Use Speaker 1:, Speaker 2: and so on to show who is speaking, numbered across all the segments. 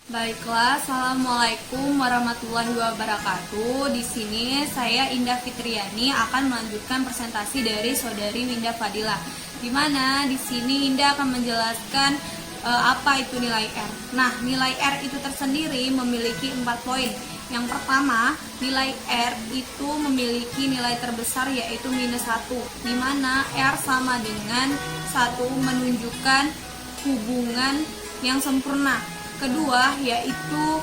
Speaker 1: Baiklah, Assalamualaikum warahmatullahi wabarakatuh. Di sini saya Indah Fitriani akan melanjutkan presentasi dari saudari Winda Fadila. Di mana di sini Indah akan menjelaskan apa itu nilai R. Nah, nilai R itu tersendiri memiliki 4 poin. Yang pertama, nilai R itu memiliki nilai terbesar yaitu -1, di mana R sama dengan 1 menunjukkan hubungan yang sempurna. Kedua yaitu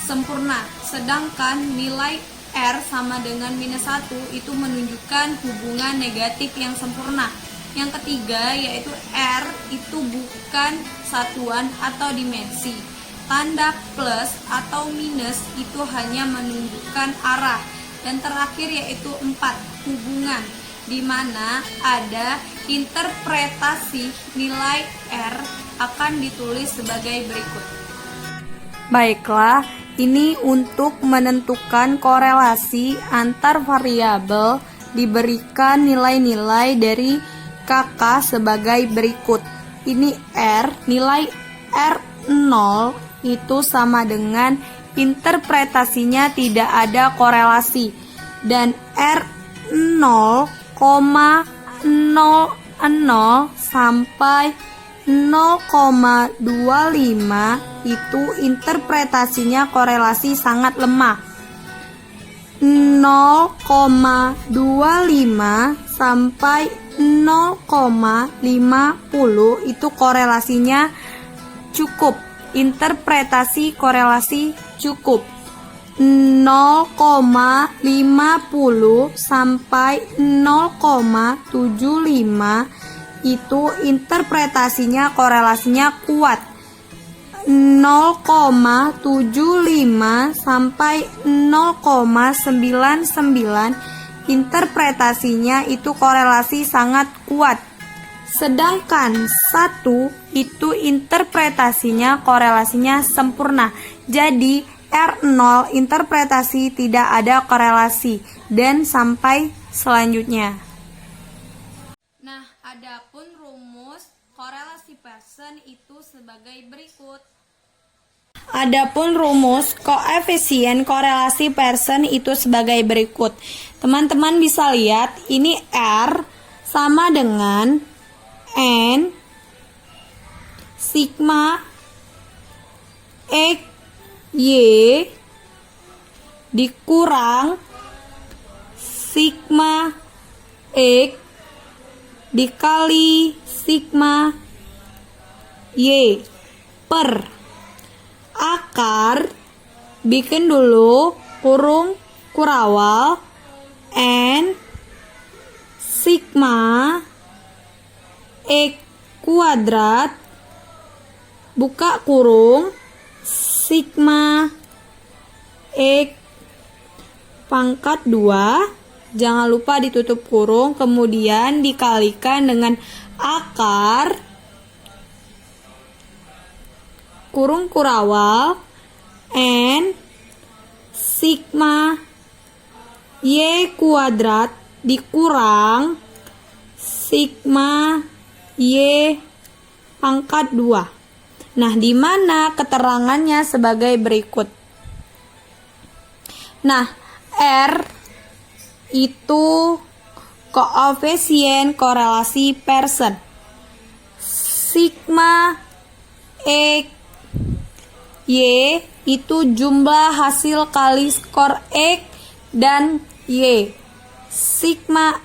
Speaker 1: sempurna, sedangkan nilai R sama dengan -1 itu menunjukkan hubungan negatif yang sempurna. Yang ketiga yaitu R itu bukan satuan atau dimensi. Tanda plus atau minus itu hanya menunjukkan arah. Dan terakhir yaitu 4, hubungan, di mana ada interpretasi nilai R akan ditulis sebagai berikut. Baiklah, ini untuk menentukan korelasi antar variabel diberikan nilai-nilai dari kakak sebagai berikut. Ini R, nilai R0 itu sama dengan interpretasinya tidak ada korelasi, dan R0,00 sampai 0,25 itu interpretasinya korelasi sangat lemah. 0,25 sampai 0,50 itu korelasinya cukup. Interpretasi korelasi cukup. 0,50 sampai 0,75 itu interpretasinya korelasinya kuat. 0,75 sampai 0,99 interpretasinya itu korelasi sangat kuat. Sedangkan 1 itu interpretasinya korelasinya sempurna. Jadi R0 interpretasi tidak ada korelasi, dan sampai selanjutnya. Nah, adapun rumus korelasi Pearson itu sebagai berikut. Adapun rumus koefisien korelasi Pearson itu sebagai berikut. Teman-teman bisa lihat, ini R sama dengan N sigma X Y dikurang sigma X dikali sigma Y per akar, bikin dulu kurung kurawal N sigma X kuadrat buka kurung sigma X pangkat 2, jangan lupa ditutup kurung, kemudian dikalikan dengan akar kurung kurawal N sigma Y kuadrat dikurang sigma Y pangkat 2. Nah, di mana keterangannya sebagai berikut. Nah, R itu koefisien korelasi Pearson. Sigma X Y itu jumlah hasil kali skor X dan Y. Sigma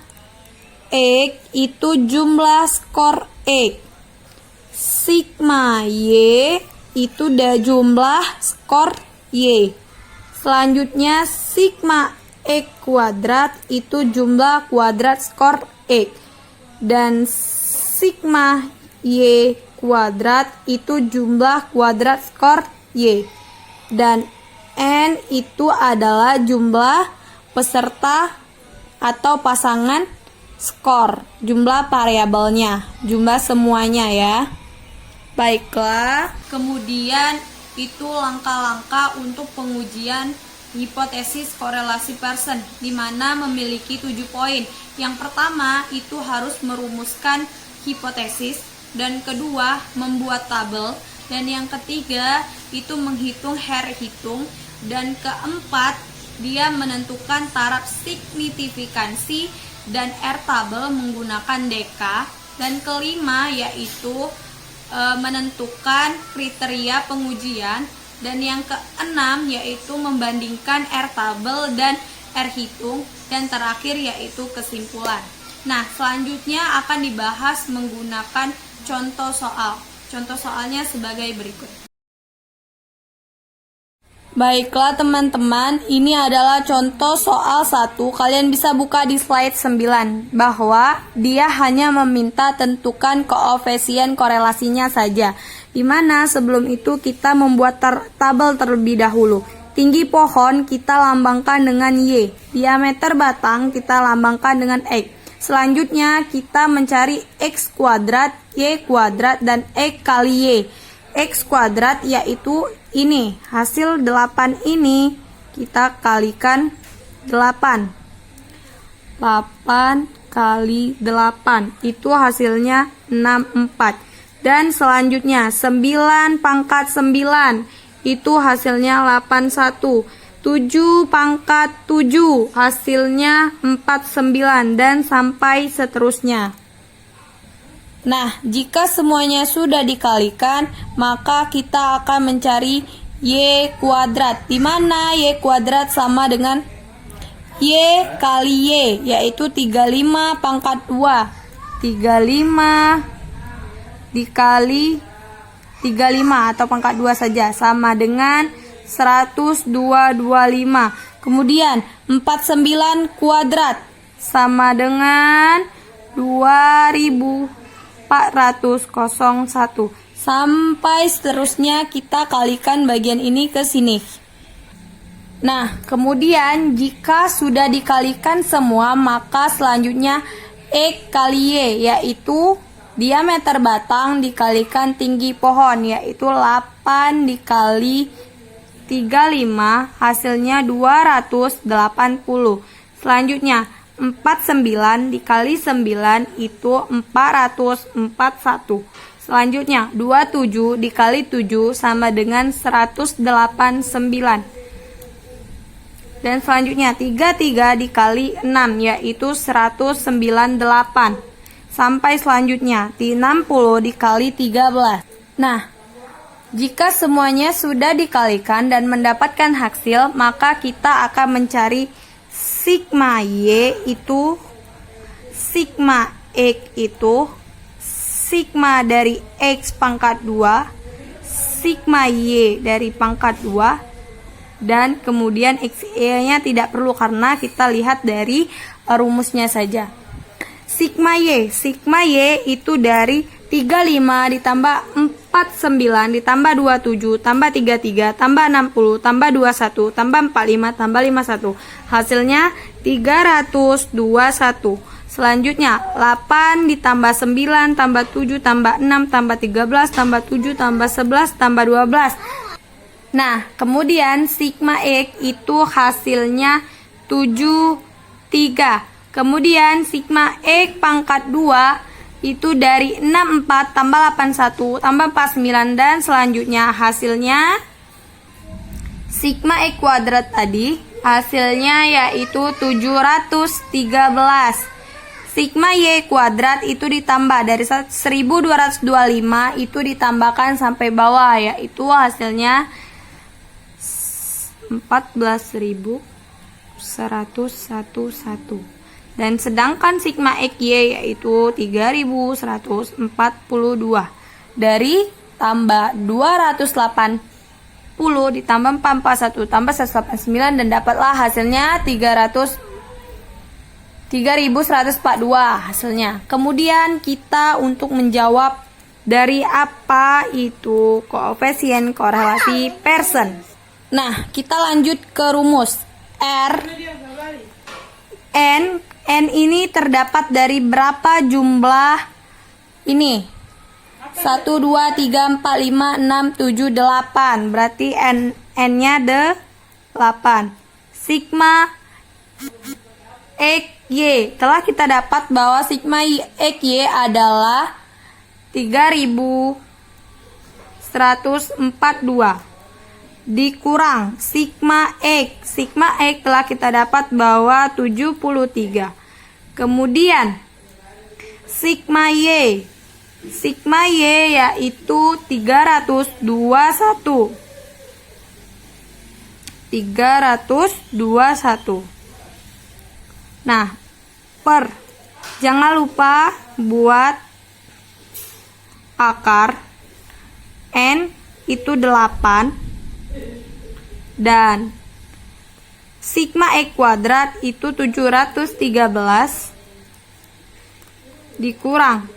Speaker 1: X itu jumlah skor X. Sigma Y itu jumlah skor Y. Selanjutnya sigma X kuadrat itu jumlah kuadrat skor X. Dan sigma Y kuadrat itu jumlah kuadrat skor Y. Dan N itu adalah jumlah peserta atau pasangan skor, jumlah variabelnya, jumlah semuanya ya. Baiklah, kemudian itu langkah-langkah untuk pengujian hipotesis korelasi Pearson, di mana memiliki 7 poin. Yang pertama itu harus merumuskan hipotesis, dan kedua membuat tabel, Dan yang ketiga itu menghitung hitung. Dan keempat, dia menentukan taraf signifikansi dan R-tabel menggunakan deka. Dan kelima yaitu menentukan kriteria pengujian. Dan yang keenam yaitu membandingkan R-tabel dan R-hitung. Dan terakhir yaitu kesimpulan. Nah, selanjutnya akan dibahas menggunakan contoh soal. Contoh soalnya sebagai berikut. Baiklah teman-teman, ini adalah contoh soal 1. Kalian bisa buka di slide 9, bahwa dia hanya meminta tentukan koefisien korelasinya saja. Dimana sebelum itu kita membuat tabel terlebih dahulu. Tinggi pohon kita lambangkan dengan Y, diameter batang kita lambangkan dengan X. Selanjutnya kita mencari X kuadrat, Y kuadrat, dan X kali Y. X kuadrat yaitu ini, hasil 8 ini kita kalikan 8. 8 kali 8 itu hasilnya 64. Dan selanjutnya 9 pangkat 9 itu hasilnya 81. 7 pangkat 7 hasilnya 49 dan sampai seterusnya. Nah, jika semuanya sudah dikalikan, maka kita akan mencari Y kuadrat, di mana Y kuadrat sama dengan Y kali Y, yaitu 35 pangkat 2. 35 dikali 35 atau pangkat 2 saja, sama dengan 102,25. Kemudian 49 kuadrat sama dengan 2401. Sampai seterusnya kita kalikan bagian ini ke sini. Nah, kemudian jika sudah dikalikan semua, maka selanjutnya X kali Y, yaitu diameter batang dikalikan tinggi pohon, yaitu 8 dikali 35, hasilnya 280. Selanjutnya 49 dikali 9 itu 441. Selanjutnya 27 dikali 7 sama dengan 189. Dan selanjutnya 33 dikali 6 yaitu 198. Sampai selanjutnya 60 dikali 13. Nah, jika semuanya sudah dikalikan dan mendapatkan hasil, maka kita akan mencari sigma Y itu, sigma X itu, sigma dari X pangkat 2, sigma Y dari pangkat 2, dan kemudian XY-nya tidak perlu karena kita lihat dari rumusnya saja. Sigma Y itu dari 35 ditambah 49 ditambah 27 tambah 33 tambah 60 tambah 21 tambah 45 tambah 51. Hasilnya 321. Selanjutnya 8 ditambah 9 tambah 7 tambah 6 tambah 13 tambah 7 tambah 11 tambah 12. Nah, kemudian sigma X itu hasilnya 73. Kemudian sigma X pangkat 2 itu dari 64 tambah 81 tambah 49 dan selanjutnya hasilnya sigma X kuadrat tadi hasilnya yaitu 713. Sigma Y kuadrat itu ditambah dari 1225 itu ditambahkan sampai bawah yaitu hasilnya 14.111. Dan sedangkan sigma XY yaitu 3142. Dari tambah 280 ditambah 441 tambah 189 dan dapatlah hasilnya 3142 hasilnya. Kemudian kita untuk menjawab dari apa itu koefisien korelasi Pearson. Nah, kita lanjut ke rumus. N ini terdapat dari berapa jumlah ini? 1, 2, 3, 4, 5, 6, 7, 8. Berarti N-nya 8. Sigma XY. Telah kita dapat bahwa sigma XY adalah 3142 dikurang sigma X. Sigma X telah kita dapat bahwa 73. Kemudian sigma Y. Sigma Y yaitu 321. 321. Nah, jangan lupa buat akar. N itu 8 dan sigma X kuadrat itu 713 dikurang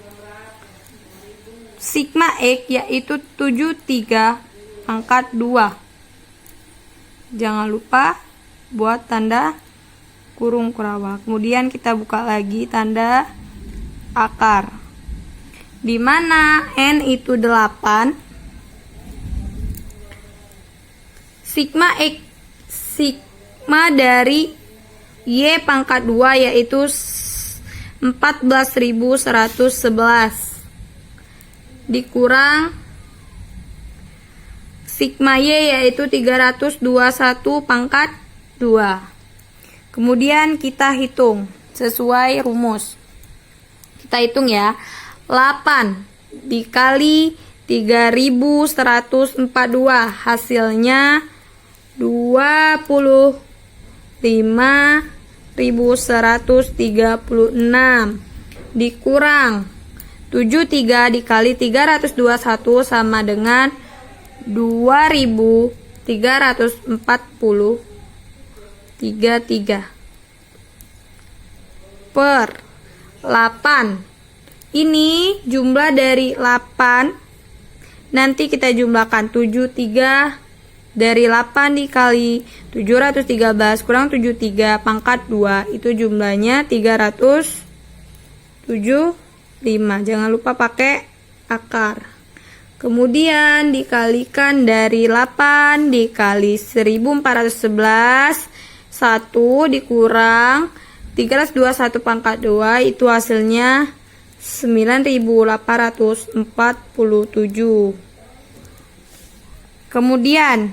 Speaker 1: sigma X yaitu 73 pangkat 2. Jangan lupa buat tanda kurung kurawal. Kemudian kita buka lagi tanda akar, di mana N itu 8, sigma X, sigma dari Y pangkat 2 yaitu 14.111 dikurang sigma Y yaitu 321 pangkat 2. Kemudian kita hitung sesuai rumus. Kita hitung ya. 8 dikali 3.142 hasilnya 25.136 dikurang 73 dikali 321 sama dengan 2.340 per 8. Ini jumlah dari 8. Nanti kita jumlahkan 73 dari 8 dikali 713 kurang 73 pangkat 2 itu jumlahnya 375. Jangan lupa pakai akar. Kemudian dikalikan dari 8 dikali 1411 1 dikurang 321 pangkat 2 itu hasilnya 9.847. Kemudian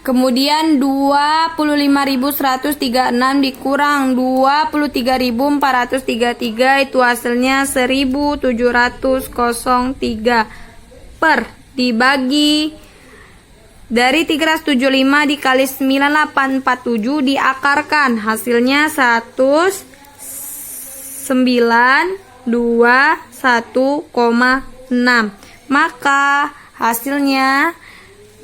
Speaker 1: 25.136 dikurang 23.433 itu hasilnya 1.703 per dibagi dari 375 dikali 9847 diakarkan hasilnya 1.921,6. Maka hasilnya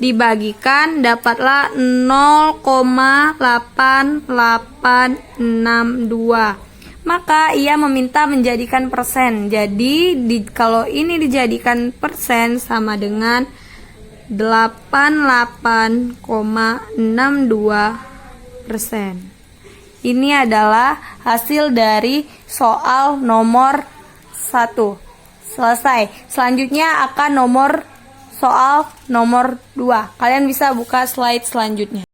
Speaker 1: dibagikan dapatlah 0,8862. Maka ia meminta menjadikan persen. Jadi kalau ini dijadikan persen sama dengan 88,62%. Ini adalah hasil dari soal nomor 1. Selesai. Selanjutnya akan soal nomor 2. Kalian bisa buka slide selanjutnya.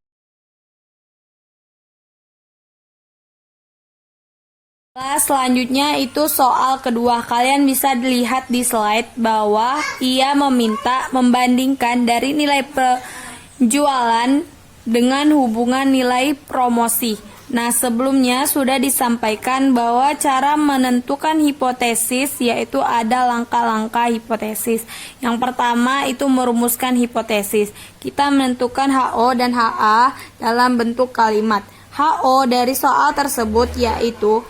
Speaker 1: Selanjutnya itu soal kedua. Kalian bisa dilihat di slide bahwa ia meminta membandingkan dari nilai penjualan dengan hubungan nilai promosi. Nah, sebelumnya sudah disampaikan bahwa cara menentukan hipotesis yaitu ada langkah-langkah hipotesis. Yang pertama itu merumuskan hipotesis. Kita menentukan HO dan HA dalam bentuk kalimat. HO dari soal tersebut yaitu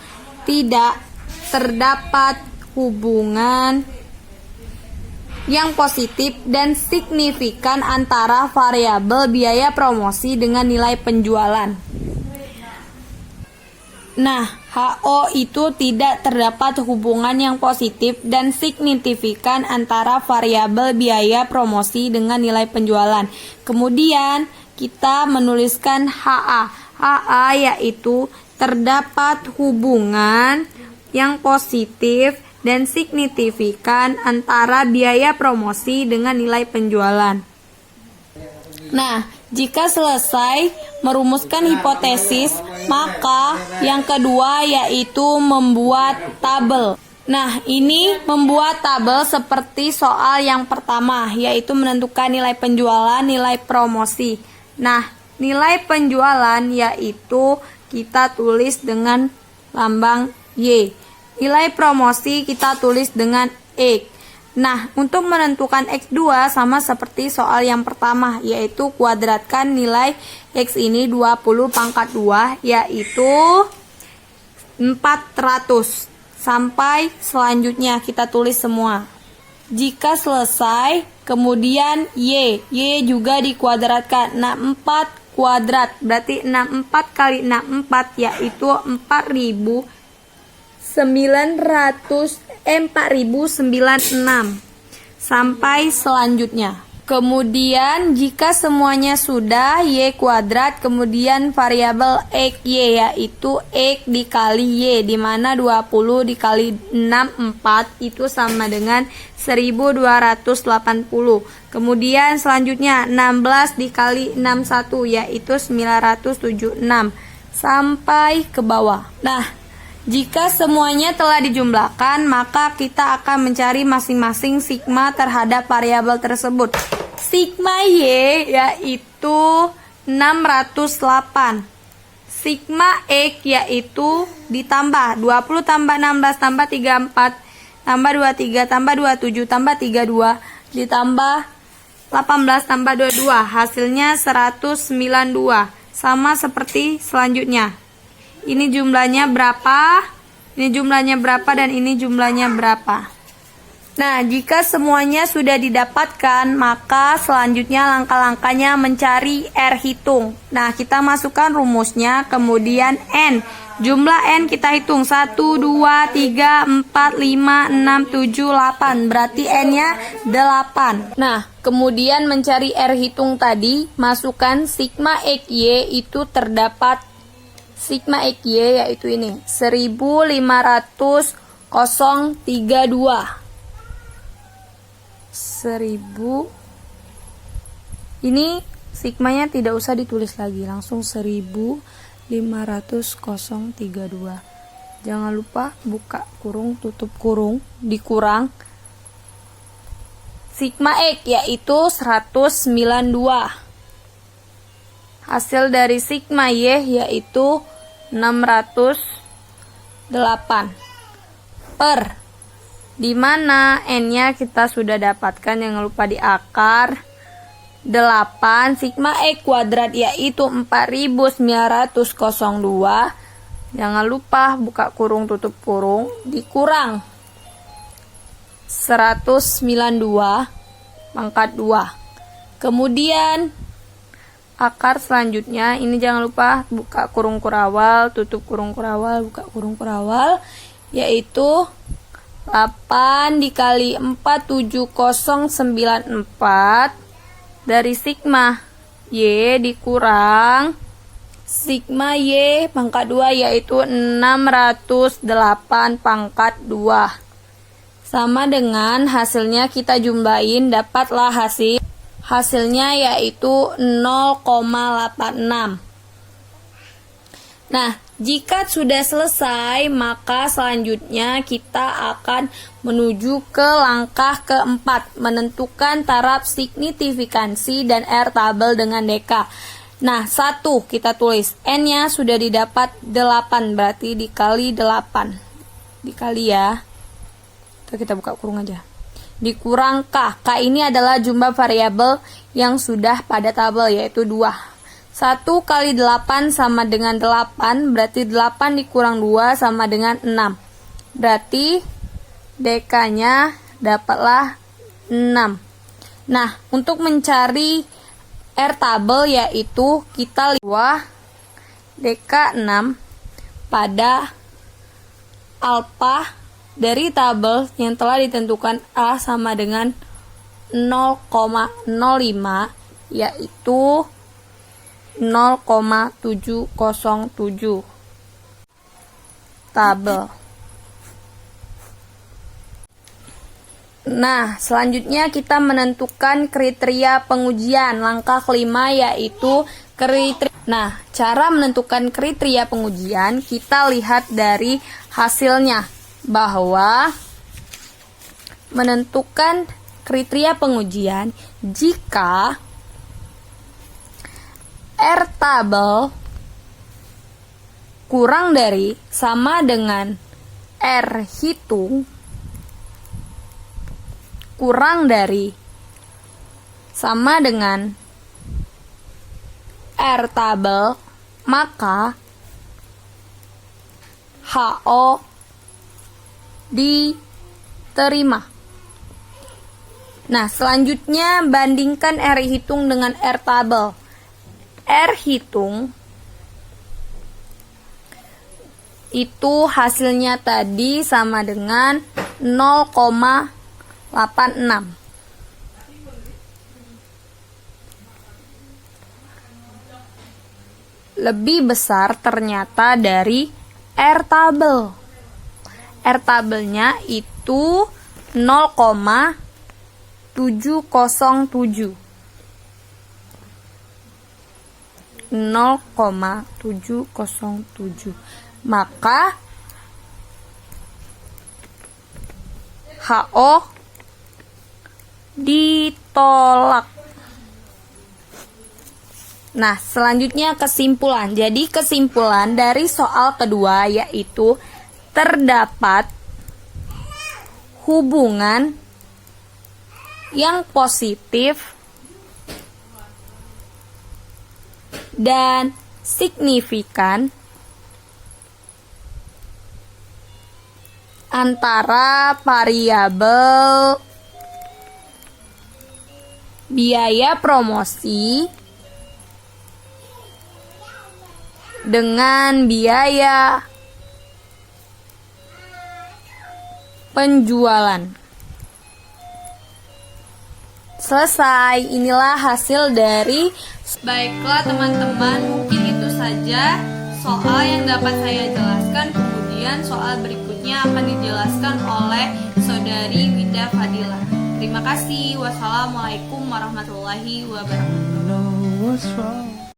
Speaker 1: tidak terdapat hubungan yang positif dan signifikan antara variabel biaya promosi dengan nilai penjualan. Nah, HO itu tidak terdapat hubungan yang positif dan signifikan antara variabel biaya promosi dengan nilai penjualan. Kemudian kita menuliskan HA. HA yaitu terdapat hubungan yang positif dan signifikan antara biaya promosi dengan nilai penjualan. Nah, jika selesai merumuskan hipotesis, maka yang kedua yaitu membuat tabel. Nah, ini membuat tabel seperti soal yang pertama, yaitu menentukan nilai penjualan, nilai promosi. Nah, nilai penjualan yaitu kita tulis dengan lambang Y. Nilai promosi kita tulis dengan X. Nah, untuk menentukan X2 sama seperti soal yang pertama, yaitu kuadratkan nilai X ini 20 pangkat 2, yaitu 400. Sampai selanjutnya kita tulis semua. Jika selesai, kemudian Y juga dikuadratkan. 64 kuadrat, berarti 64 kali 64 yaitu 4096. Sampai selanjutnya. Kemudian jika semuanya sudah, Y kuadrat, kemudian variabel X Y yaitu X dikali Y, dimana 20 dikali 64 itu sama dengan 1280. Kemudian selanjutnya 16 dikali 61 yaitu 976 sampai ke bawah. Nah, jika semuanya telah dijumlahkan, maka kita akan mencari masing-masing sigma terhadap variabel tersebut. Sigma Y yaitu 608. Sigma X yaitu ditambah 20 tambah 16 tambah 34 tambah 23 tambah 27 tambah 32 ditambah 18 tambah 22. Hasilnya 192. Sama seperti selanjutnya. Ini jumlahnya berapa? Ini jumlahnya berapa dan ini jumlahnya berapa? Nah, jika semuanya sudah didapatkan, maka selanjutnya langkah-langkahnya mencari R hitung. Nah, kita masukkan rumusnya, kemudian N. Jumlah N kita hitung 1, 2, 3, 4, 5, 6, 7, 8. Berarti N-nya 8. Nah, kemudian mencari R hitung tadi, masukkan sigma XY itu terdapat sigma XY yaitu ini 1500,32. 1000. Ini sigmanya tidak usah ditulis lagi, langsung 1500,32. Jangan lupa buka kurung, tutup kurung, dikurang sigma X yaitu 192. Hasil dari sigma Y yaitu 608 per, dimana N-nya kita sudah dapatkan, jangan lupa di akar 8, sigma X kuadrat yaitu 4902. Jangan lupa buka kurung tutup kurung, dikurang 192 pangkat 2. Kemudian akar selanjutnya, ini jangan lupa buka kurung kurawal, tutup kurung kurawal, buka kurung kurawal, yaitu 8 dikali 4, 7094 dari sigma Y dikurang sigma Y pangkat 2 yaitu 608 pangkat 2. Sama dengan hasilnya kita jumlahin, dapatlah hasilnya yaitu 0,86. Nah, jika sudah selesai, maka selanjutnya kita akan menuju ke langkah keempat, menentukan taraf signifikansi dan R tabel dengan DK. Nah, 1 kita tulis, N-nya sudah didapat 8, berarti dikali 8. Dikali ya. Kita buka kurung aja. Dikurang K. K ini adalah jumlah variabel yang sudah pada tabel, yaitu 2. 1 kali 8 sama dengan 8, berarti 8 dikurang 2 sama dengan 6. Berarti DK-nya dapatlah 6. Nah, untuk mencari R tabel yaitu kita lihat DK 6 pada alfa dari tabel yang telah ditentukan A sama dengan 0,05 yaitu 0,707 tabel. Nah, selanjutnya kita menentukan kriteria pengujian. Langkah kelima yaitu kriteria. Nah, cara menentukan kriteria pengujian kita lihat dari hasilnya. bahwa menentukan kriteria pengujian jika R tabel kurang dari sama dengan R hitung kurang dari sama dengan R tabel, maka HO diterima. Nah, selanjutnya bandingkan R hitung dengan R tabel. R hitung itu hasilnya tadi sama dengan 0,86. Lebih besar ternyata dari R tabel. R tabelnya itu 0,707. 0,707. Maka HO ditolak. Nah, selanjutnya kesimpulan. Jadi kesimpulan dari soal kedua yaitu terdapat hubungan yang positif dan signifikan antara variabel biaya promosi dengan biaya penjualan. Selesai, inilah hasil dari. Baiklah teman-teman, mungkin itu saja soal yang dapat saya jelaskan. Kemudian soal berikutnya akan dijelaskan oleh Saudari Winda Fadila. Terima kasih. Wassalamualaikum warahmatullahi wabarakatuh.